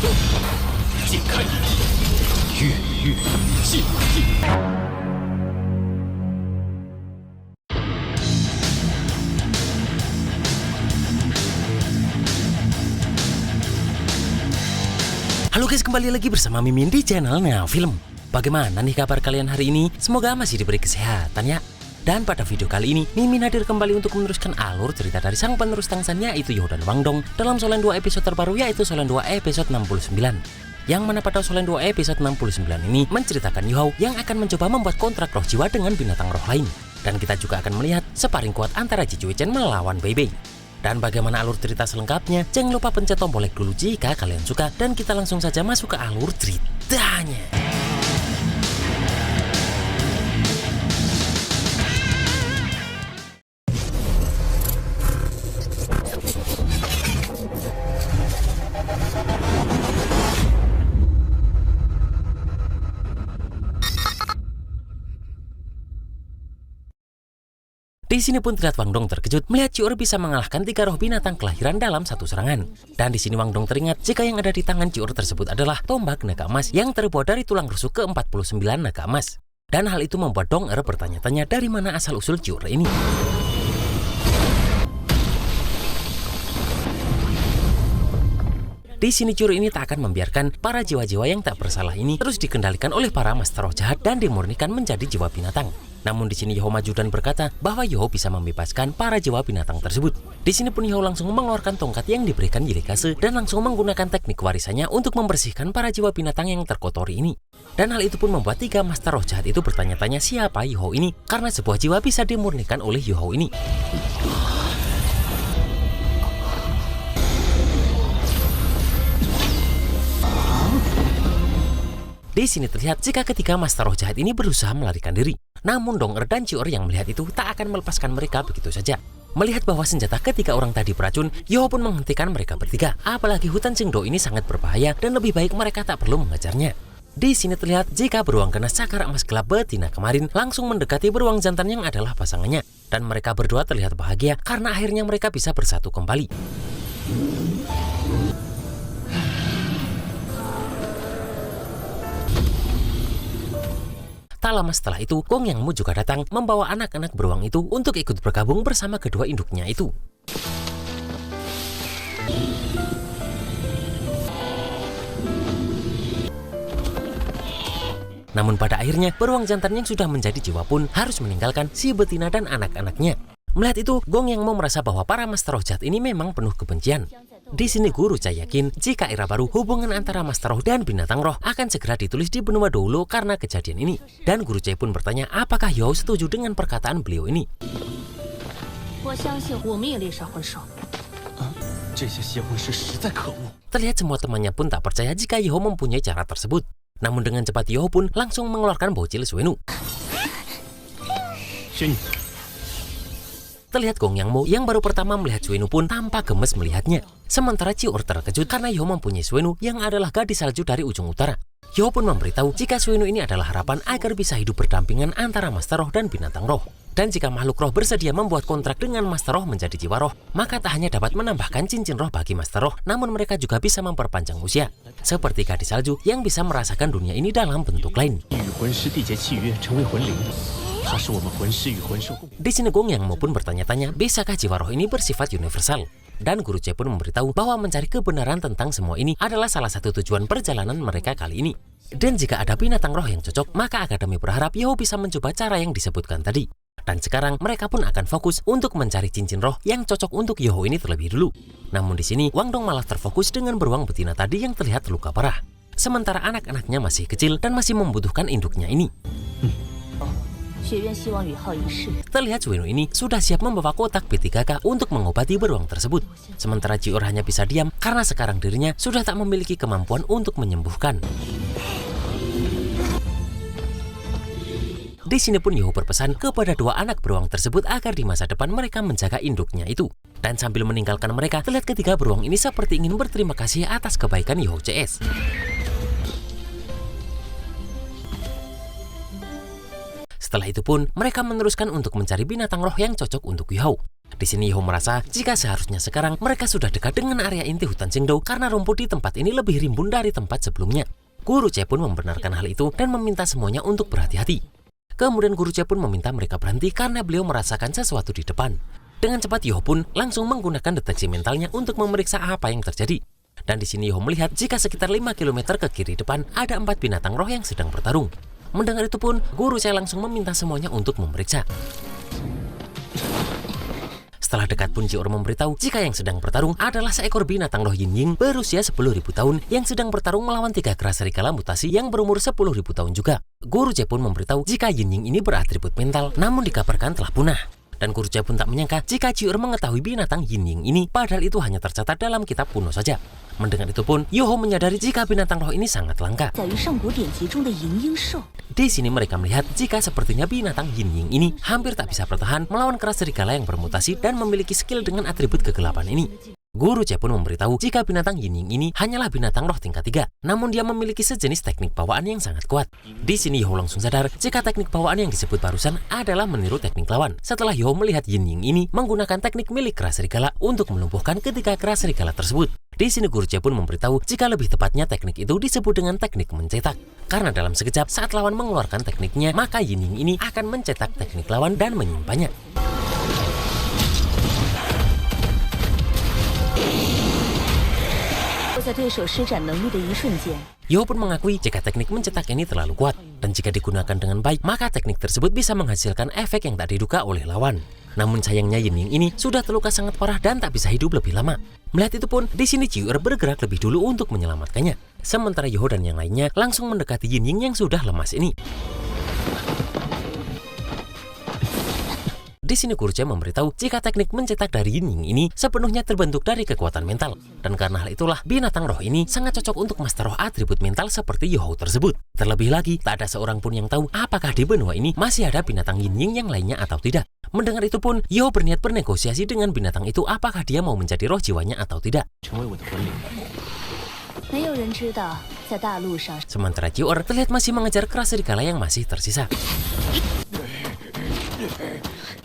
解开你月月禁忌。Halo guys, kembali lagi bersama Mimin di channelnya Film. Bagaimana nih kabar kalian hari ini? Semoga masih diberi kesehatan ya. Dan pada video kali ini, Mimin hadir kembali untuk meneruskan alur cerita dari sang penerus Tangshan, yaitu Youhao dan Wang Dong, dalam Solen 2 episode terbaru, yaitu Solen 2 episode 69. Yang mana pada Solen 2 episode 69 ini menceritakan Youhao yang akan mencoba membuat kontrak roh jiwa dengan binatang roh lain. Dan kita juga akan melihat sparring kuat antara Ji Chen melawan Bei Bei. Dan bagaimana alur cerita selengkapnya, jangan lupa pencet tombol like dulu jika kalian suka. Dan kita langsung saja masuk ke alur ceritanya. Di sini pun terlihat Wang Dong terkejut melihat Ciur bisa mengalahkan 3 roh binatang kelahiran dalam satu serangan. Dan di sini Wang Dong teringat jika yang ada di tangan Ciur tersebut adalah tombak naga emas yang terbuat dari tulang rusuk ke-49 naga emas. Dan hal itu membuat Dong bertanya-tanya dari mana asal usul Ciur ini. Di sini Ciur ini tak akan membiarkan para jiwa-jiwa yang tak bersalah ini terus dikendalikan oleh para master roh jahat dan dimurnikan menjadi jiwa binatang. Namun di sini Youhao maju dan berkata bahwa Youhao bisa membebaskan para jiwa binatang tersebut. Di sini pun Youhao langsung mengeluarkan tongkat yang diberikan Yirikase dan langsung menggunakan teknik warisannya untuk membersihkan para jiwa binatang yang terkotori ini. Dan hal itu pun membuat 3 master roh jahat itu bertanya-tanya siapa Youhao ini karena sebuah jiwa bisa dimurnikan oleh Youhao ini. Di sini terlihat jika ketiga master roh jahat ini berusaha melarikan diri. Namun Dong dan Ciur yang melihat itu tak akan melepaskan mereka begitu saja. Melihat bahwa senjata ketiga orang tadi beracun, Youhao pun menghentikan mereka bertiga. Apalagi hutan Chengdo ini sangat berbahaya dan lebih baik mereka tak perlu mengejarnya. Di sini terlihat jika beruang ganas cakar emas gelap betina kemarin langsung mendekati beruang jantan yang adalah pasangannya. Dan mereka berdua terlihat bahagia karena akhirnya mereka bisa bersatu kembali. Tak lama setelah itu, Gong Yang Mu juga datang membawa anak-anak beruang itu untuk ikut bergabung bersama kedua induknya itu. Namun pada akhirnya, beruang jantan yang sudah menjadi jiwa pun harus meninggalkan si betina dan anak-anaknya. Melihat itu, Gong Yang Mu merasa bahwa para master roh jahat ini memang penuh kebencian. Di sini Guru Cha yakin jika era baru hubungan antara master roh dan binatang roh akan segera ditulis di benua dahulu karena kejadian ini. Dan Guru Cha pun bertanya apakah Youhao setuju dengan perkataan beliau ini. Terlihat semua temannya pun tak percaya jika Youhao mempunyai cara tersebut. Namun dengan cepat Youhao pun langsung mengeluarkan bocil Suenu. Terlihat Gong Yang Mu yang baru pertama melihat Suenu pun tampak gemes melihatnya. Sementara Ciur terkejut karena Youhao mempunyai Suenu yang adalah gadis salju dari ujung utara. Youhao pun memberitahu jika Suenu ini adalah harapan agar bisa hidup berdampingan antara master roh dan binatang roh. Dan jika makhluk roh bersedia membuat kontrak dengan master roh menjadi jiwa roh, maka tak hanya dapat menambahkan cincin roh bagi master roh, namun mereka juga bisa memperpanjang usia. Seperti gadis salju yang bisa merasakan dunia ini dalam bentuk lain. Di sini Gong Yang Mu pun bertanya-tanya, bisakah jiwa roh ini bersifat universal? Dan Guru Cha pun memberitahu bahwa mencari kebenaran tentang semua ini adalah salah satu tujuan perjalanan mereka kali ini. Dan jika ada binatang roh yang cocok, maka Akademi berharap Youhao bisa mencoba cara yang disebutkan tadi. Dan sekarang mereka pun akan fokus untuk mencari cincin roh yang cocok untuk Youhao ini terlebih dulu. Namun di sini Wang Dong malah terfokus dengan beruang betina tadi yang terlihat terluka parah. Sementara anak-anaknya masih kecil dan masih membutuhkan induknya ini. Terlihat Suenu ini sudah siap membawa kotak B3K untuk mengobati beruang tersebut. Sementara Ciur hanya bisa diam karena sekarang dirinya sudah tak memiliki kemampuan untuk menyembuhkan. Di sini pun Youhao berpesan kepada 2 anak beruang tersebut agar di masa depan mereka menjaga induknya itu. Dan sambil meninggalkan mereka, terlihat ketiga beruang ini seperti ingin berterima kasih atas kebaikan Youhao CS. Setelah itu pun, mereka meneruskan untuk mencari binatang roh yang cocok untuk Youhao. Di sini Yeho merasa jika seharusnya sekarang mereka sudah dekat dengan area inti hutan Jingdou karena rumput di tempat ini lebih rimbun dari tempat sebelumnya. Guru C pun membenarkan hal itu dan meminta semuanya untuk berhati-hati. Kemudian Guru C pun meminta mereka berhenti karena beliau merasakan sesuatu di depan. Dengan cepat Yeho pun langsung menggunakan deteksi mentalnya untuk memeriksa apa yang terjadi. Dan di sini Yeho melihat jika sekitar 5 km ke kiri depan ada 4 binatang roh yang sedang bertarung. Mendengar itu pun Guru C langsung meminta semuanya untuk memeriksa. Setelah dekat pun Ji-ur memberitahu jika yang sedang bertarung adalah seekor binatang roh Yin Ying berusia 10.000 tahun yang sedang bertarung melawan 3 kera serigala mutasi yang berumur 10.000 tahun juga. Guru C pun memberitahu jika Yin Ying ini beratribut mental namun dikabarkan telah punah. Dan Guru C pun tak menyangka jika Ji-ur mengetahui binatang Yin Ying ini padahal itu hanya tercatat dalam kitab kuno saja. Mendengar itu pun Yeho menyadari jika binatang roh ini sangat langka. Di sini mereka melihat jika sepertinya binatang Yin Ying ini hampir tak bisa bertahan melawan kera serigala yang bermutasi dan memiliki skill dengan atribut kegelapan ini. Guru C pun memberitahu jika binatang Yin Ying ini hanyalah binatang roh tingkat 3, namun dia memiliki sejenis teknik bawaan yang sangat kuat. Di sini Yeho langsung sadar jika teknik bawaan yang disebut barusan adalah meniru teknik lawan. Setelah Yeho melihat Yin Ying ini menggunakan teknik milik kera serigala untuk melumpuhkan ketiga kera serigala tersebut. Di sini Guru C pun memberitahu jika lebih tepatnya teknik itu disebut dengan teknik mencetak. Karena dalam sekejap saat lawan mengeluarkan tekniknya, maka Yin Ying ini akan mencetak teknik lawan dan menyimpannya. Yeho pun mengakui jika teknik mencetak ini terlalu kuat, dan jika digunakan dengan baik, maka teknik tersebut bisa menghasilkan efek yang tak diduga oleh lawan. Namun sayangnya Yin Ying ini sudah terluka sangat parah dan tak bisa hidup lebih lama. Melihat itu pun, di sini Ji-ur bergerak lebih dulu untuk menyelamatkannya. Sementara Yeho dan yang lainnya langsung mendekati Yin Ying yang sudah lemas ini. Di sini Guru C memberitahu jika teknik mencetak dari Yin Ying ini sepenuhnya terbentuk dari kekuatan mental. Dan karena hal itulah binatang roh ini sangat cocok untuk master roh atribut mental seperti Yeho tersebut. Terlebih lagi, tak ada seorang pun yang tahu apakah di benua ini masih ada binatang Yin Ying yang lainnya atau tidak. Mendengar itu pun, Yeho berniat bernegosiasi dengan binatang itu apakah dia mau menjadi roh jiwanya atau tidak. Sementara Ji-ur terlihat masih mengejar kera serigala yang masih tersisa.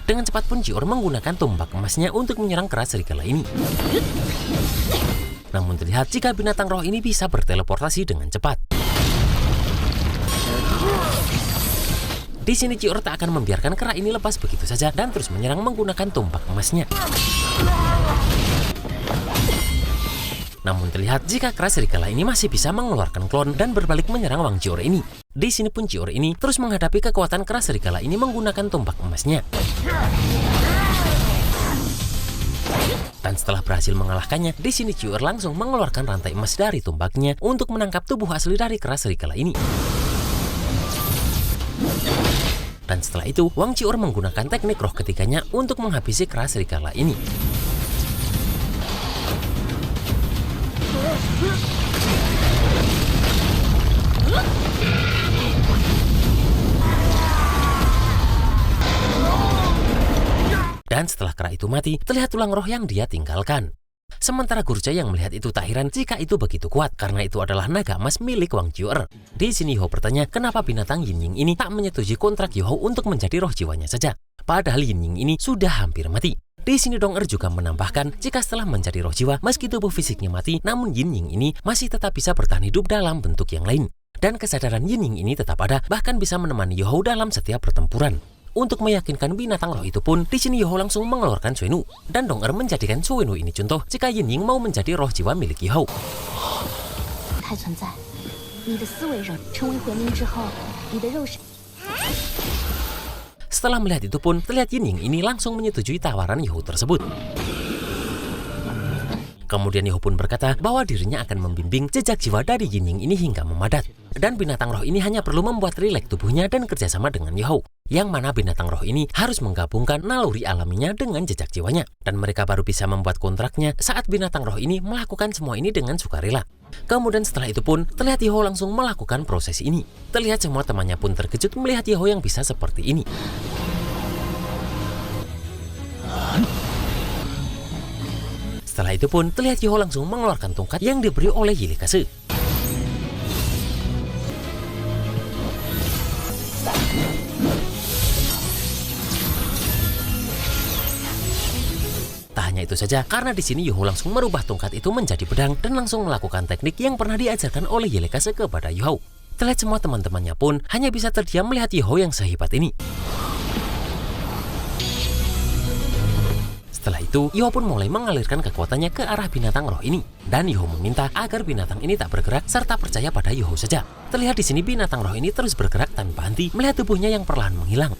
Dengan cepat pun Ji-ur menggunakan tombak emasnya untuk menyerang kera serigala ini. Namun terlihat jika binatang roh ini bisa berteleportasi dengan cepat. Di sini Ji-ur tak akan membiarkan kera ini lepas begitu saja dan terus menyerang menggunakan tombak emasnya. Namun terlihat jika kera serigala ini masih bisa mengeluarkan klon dan berbalik menyerang Wang Ji-ur ini. Di sini pun Ji-ur ini terus menghadapi kekuatan kera serigala ini menggunakan tombak emasnya. Dan setelah berhasil mengalahkannya, di sini Ji-ur langsung mengeluarkan rantai emas dari tombaknya untuk menangkap tubuh asli dari kera serigala ini. Dan setelah itu, Wang Ji-ur menggunakan teknik roh ketiganya untuk menghabisi kera serigala ini. Dan setelah kera itu mati, terlihat tulang roh yang dia tinggalkan. Sementara Guru C yang melihat itu tak heran jika itu begitu kuat karena itu adalah naga emas milik Wang Ji-ur. Di sini Yeho bertanya kenapa binatang Yin Ying ini tak menyetujui kontrak Yeho untuk menjadi roh jiwanya saja. Padahal Yin Ying ini sudah hampir mati. Di sini Dong-er juga menambahkan jika setelah menjadi roh jiwa meski tubuh fisiknya mati, namun Yin Ying ini masih tetap bisa bertahan hidup dalam bentuk yang lain. Dan kesadaran Yin Ying ini tetap ada, bahkan bisa menemani Yeho dalam setiap pertempuran. Untuk meyakinkan binatang roh itu pun, di sini Yeho langsung mengeluarkan Suinu. Dan Dong-er menjadikan Suinu ini contoh jika Yin Ying mau menjadi roh jiwa milik Yeho. Setelah melihat itu pun, terlihat Yin Ying ini langsung menyetujui tawaran Yeho tersebut. Kemudian Yeho pun berkata bahwa dirinya akan membimbing jejak jiwa dari Yin Ying ini hingga memadat. Dan binatang roh ini hanya perlu membuat rileks tubuhnya dan kerjasama dengan Yeho. Yang mana binatang roh ini harus menggabungkan naluri alaminya dengan jejak jiwanya. Dan mereka baru bisa membuat kontraknya saat binatang roh ini melakukan semua ini dengan sukarela. Kemudian setelah itu pun, terlihat Yeho langsung melakukan proses ini. Terlihat semua temannya pun terkejut melihat Yeho yang bisa seperti ini. Setelah itu pun, terlihat Yeho langsung mengeluarkan tongkat yang diberi oleh Yili Kase. hanya itu saja, karena di sini Yuho langsung merubah tongkat itu menjadi pedang dan langsung melakukan teknik yang pernah diajarkan oleh Yelekase kepada Yuho. Terlihat semua teman-temannya pun hanya bisa terdiam melihat Yuho yang sehebat ini. Setelah itu, Yuho pun mulai mengalirkan kekuatannya ke arah binatang roh ini. Dan Yuho meminta agar binatang ini tak bergerak serta percaya pada Yuho saja. Terlihat di sini binatang roh ini terus bergerak tanpa henti melihat tubuhnya yang perlahan menghilang.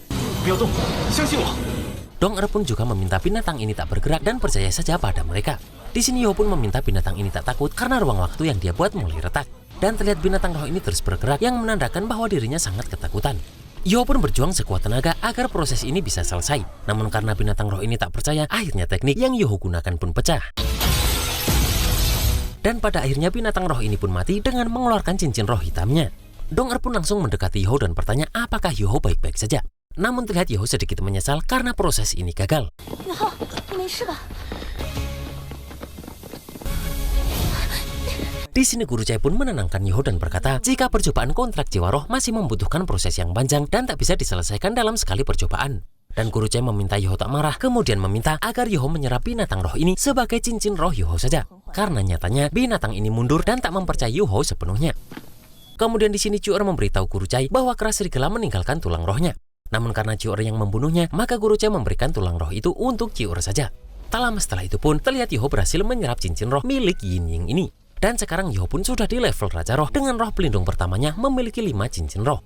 Dong pun juga meminta binatang ini tak bergerak dan percaya saja pada mereka. Di sini Yuho pun meminta binatang ini tak takut karena ruang waktu yang dia buat mulai retak. Dan terlihat binatang roh ini terus bergerak yang menandakan bahwa dirinya sangat ketakutan. Yuho pun berjuang sekuat tenaga agar proses ini bisa selesai. Namun karena binatang roh ini tak percaya, akhirnya teknik yang Yuho gunakan pun pecah. Dan pada akhirnya binatang roh ini pun mati dengan mengeluarkan cincin roh hitamnya. Dong pun langsung mendekati Yuho dan bertanya apakah Yuho baik-baik saja. Namun terlihat Yuho sedikit menyesal karena proses ini gagal. Di sini Guru Cai pun menenangkan Yuho dan berkata jika percobaan kontrak jiwa roh masih membutuhkan proses yang panjang dan tak bisa diselesaikan dalam sekali percobaan. Dan Guru Cai meminta Yuho tak marah, kemudian meminta agar Yuho menyerap binatang roh ini sebagai cincin roh Yuho saja. Karena nyatanya binatang ini mundur dan tak mempercayai Yuho sepenuhnya. Kemudian di sini Ciur memberitahu Guru Cai bahwa kera serigala meninggalkan tulang rohnya. Namun karena Ciur yang membunuhnya, maka Guru Cai memberikan tulang roh itu untuk Ciur saja. Tak lama setelah itu pun terlihat Yuho berhasil menyerap cincin roh milik Yin Ying ini. Dan sekarang Yuho pun sudah di level Raja Roh dengan roh pelindung pertamanya memiliki 5 cincin roh.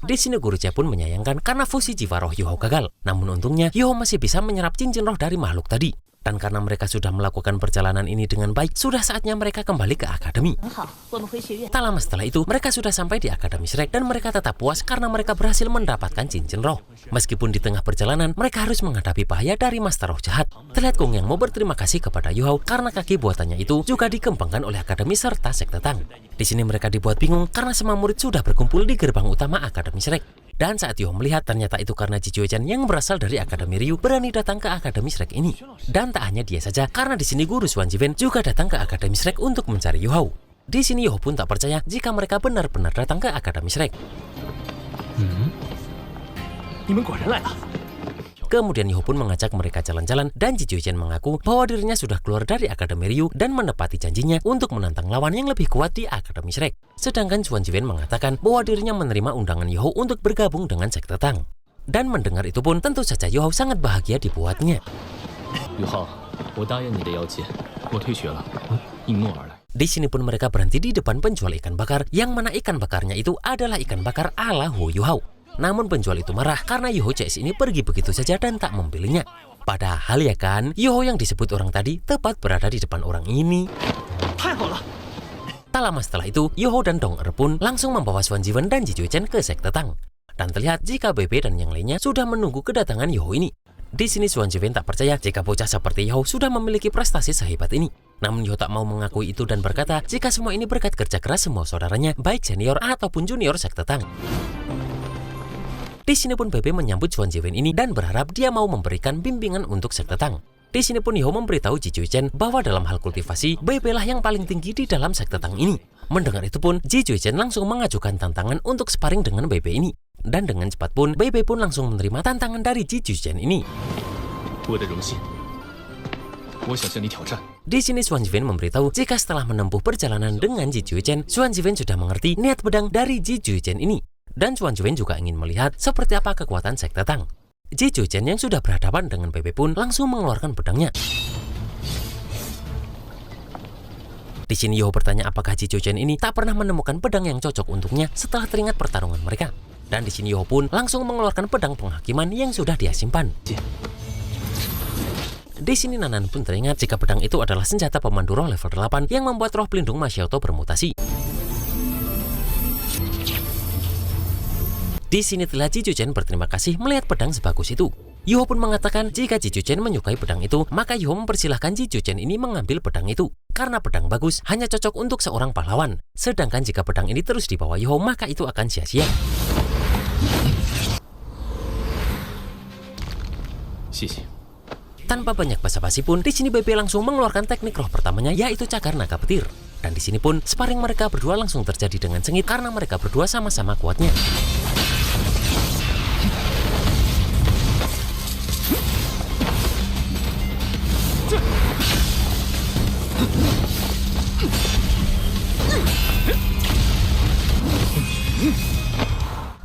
Di sini Guru Cai pun menyayangkan karena fusi jiwa roh Yuho gagal. Namun untungnya Yuho masih bisa menyerap cincin roh dari makhluk tadi. Dan karena mereka sudah melakukan perjalanan ini dengan baik, sudah saatnya mereka kembali ke akademi. Tak lama setelah itu, mereka sudah sampai di Akademi Shrek dan mereka tetap puas karena mereka berhasil mendapatkan cincin roh. Meskipun di tengah perjalanan, mereka harus menghadapi bahaya dari Master Roh jahat. Terlihat Gong yang mau berterima kasih kepada Yuho karena kaki buatannya itu juga dikembangkan oleh Akademi serta Sekte Tang. Di sini mereka dibuat bingung karena semua murid sudah berkumpul di gerbang utama Akademi Shrek. Dan saat Yuho melihat ternyata itu karena Jijue-chan yang berasal dari Akademi Ryu berani datang ke Akademi Shrek ini. Dan tak hanya dia saja, karena di sini Guru Xuan Jiwen juga datang ke Akademi Shrek untuk mencari Yuho. Di sini Yuho pun tak percaya jika mereka benar-benar datang ke Akademi Shrek. Kemudian Yuho pun mengajak mereka jalan-jalan dan Jijue-chan mengaku bahwa dirinya sudah keluar dari Akademi Ryu dan menepati janjinya untuk menantang lawan yang lebih kuat di Akademi Shrek. Sedangkan Xuan Jiwen mengatakan bahwa dirinya menerima undangan Yuho untuk bergabung dengan Sekte Tang. Dan mendengar itu pun tentu saja Yuho sangat bahagia dibuatnya. Di sini pun mereka berhenti di depan penjual ikan bakar yang mana ikan bakarnya itu adalah ikan bakar ala Hu Yuhao. Namun penjual itu marah karena Yuho CS ini pergi begitu saja dan tak membelinya. Padahal ya kan, Yuho yang disebut orang tadi tepat berada di depan orang ini. Tak lama setelah itu, Yuho dan Dong pun langsung membawa Xuan Jiwen dan Jijue-chan ke Sekte Tang. Dan terlihat jika Bebe dan yang lainnya sudah menunggu kedatangan Yuho ini. Di sini Xuan Jiwen tak percaya jika bocah seperti Yuho sudah memiliki prestasi sehebat ini. Namun Yuho tak mau mengakui itu dan berkata jika semua ini berkat kerja keras semua saudaranya, baik senior ataupun junior Sekte Tang. Di sini pun Bebe menyambut Xuan Jiwen ini dan berharap dia mau memberikan bimbingan untuk Sekte Tang. Di sini pun Yuho memberitahu Jijue-chan bahwa dalam hal kultivasi, Bebe lah yang paling tinggi di dalam Sekte Tang ini. Mendengar itu pun, Jijue-chan langsung mengajukan tantangan untuk sparring dengan Bebe ini. Dan dengan cepat pun, Bebe pun langsung menerima tantangan dari Jijue-chan ini. Di sini Xuan Jiwen memberitahu jika setelah menempuh perjalanan dengan Jijue-chan, Xuan Jiwen sudah mengerti niat pedang dari Jijue-chan ini. Dan Xuan Jiwen juga ingin melihat seperti apa kekuatan Sekte Tang. Jijue-chan yang sudah berhadapan dengan Bebe pun langsung mengeluarkan pedangnya. Di sini Yuho bertanya apakah Jijue-chan ini tak pernah menemukan pedang yang cocok untuknya setelah teringat pertarungan mereka. Dan di sini Yuho pun langsung mengeluarkan pedang penghakiman yang sudah dia simpan. Di sini Nanan pun teringat jika pedang itu adalah senjata pemandu roh level 8 yang membuat roh pelindung Ma Xiaotou bermutasi. Di sini telah Jijue-chan berterima kasih melihat pedang sebagus itu. Yuho pun mengatakan jika Jijue-chan menyukai pedang itu, maka Yuho mempersilahkan Jijue-chan ini mengambil pedang itu. Karena pedang bagus hanya cocok untuk seorang pahlawan. Sedangkan jika pedang ini terus dibawa Yuho, maka itu akan sia-sia. Tanpa banyak basa-basi pun, di sini Bebe langsung mengeluarkan teknik roh pertamanya yaitu Cakar Naga Petir. Dan di sini pun sparring mereka berdua langsung terjadi dengan sengit karena mereka berdua sama-sama kuatnya.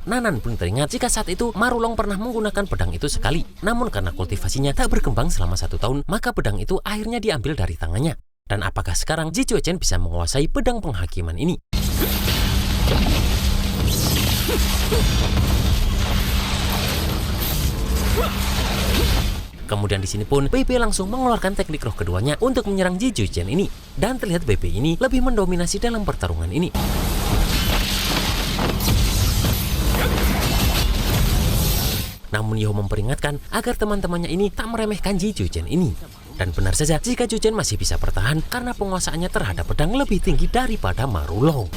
Nanan pun teringat jika saat itu Marulong pernah menggunakan pedang itu sekali. Namun karena kultivasinya tak berkembang selama 1 tahun, maka pedang itu akhirnya diambil dari tangannya. Dan apakah sekarang Ji Chuechen bisa menguasai pedang penghakiman ini? Kemudian di sini pun BP langsung mengeluarkan teknik roh keduanya untuk menyerang Ji Chuechen ini. Dan terlihat BP ini lebih mendominasi dalam pertarungan ini. Namun Yoh memperingatkan agar teman-temannya ini tak meremehkan Ji Chuechen ini. Dan benar saja jika Chuechen masih bisa bertahan karena penguasaannya terhadap pedang lebih tinggi daripada Marulong.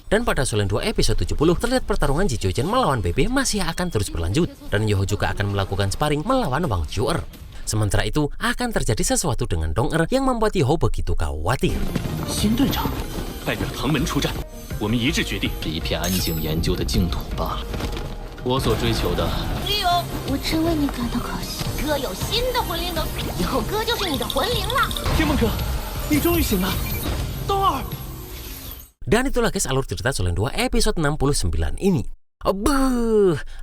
Dan pada Solen 2 episode 70 terlihat pertarungan Ji Chuechen melawan BB masih akan terus berlanjut. Dan Yoh juga akan melakukan sparring melawan Wang Juer. Sementara itu akan terjadi sesuatu dengan Dong yang membuat Yoh begitu khawatir. 新队长代表唐门出战，我们一致决定，是一片安静研究的净土罢了。我所追求的，李勇，我真为你感到可惜。哥有新的魂灵能，以后哥就是你的魂灵了。天梦哥，你终于醒了，冬儿。 Dan itulah guys alur cerita Solen 2 episode 69 ini.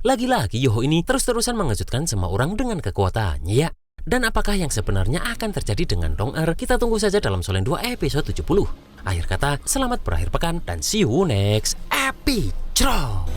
Lagi-lagi Yoh ini terus-terusan mengejutkan semua orang dengan kekuatannya ya. Dan apakah yang sebenarnya akan terjadi dengan Dong kita tunggu saja dalam Solen 2 episode 70. Akhir kata, selamat berakhir pekan dan see you next episode.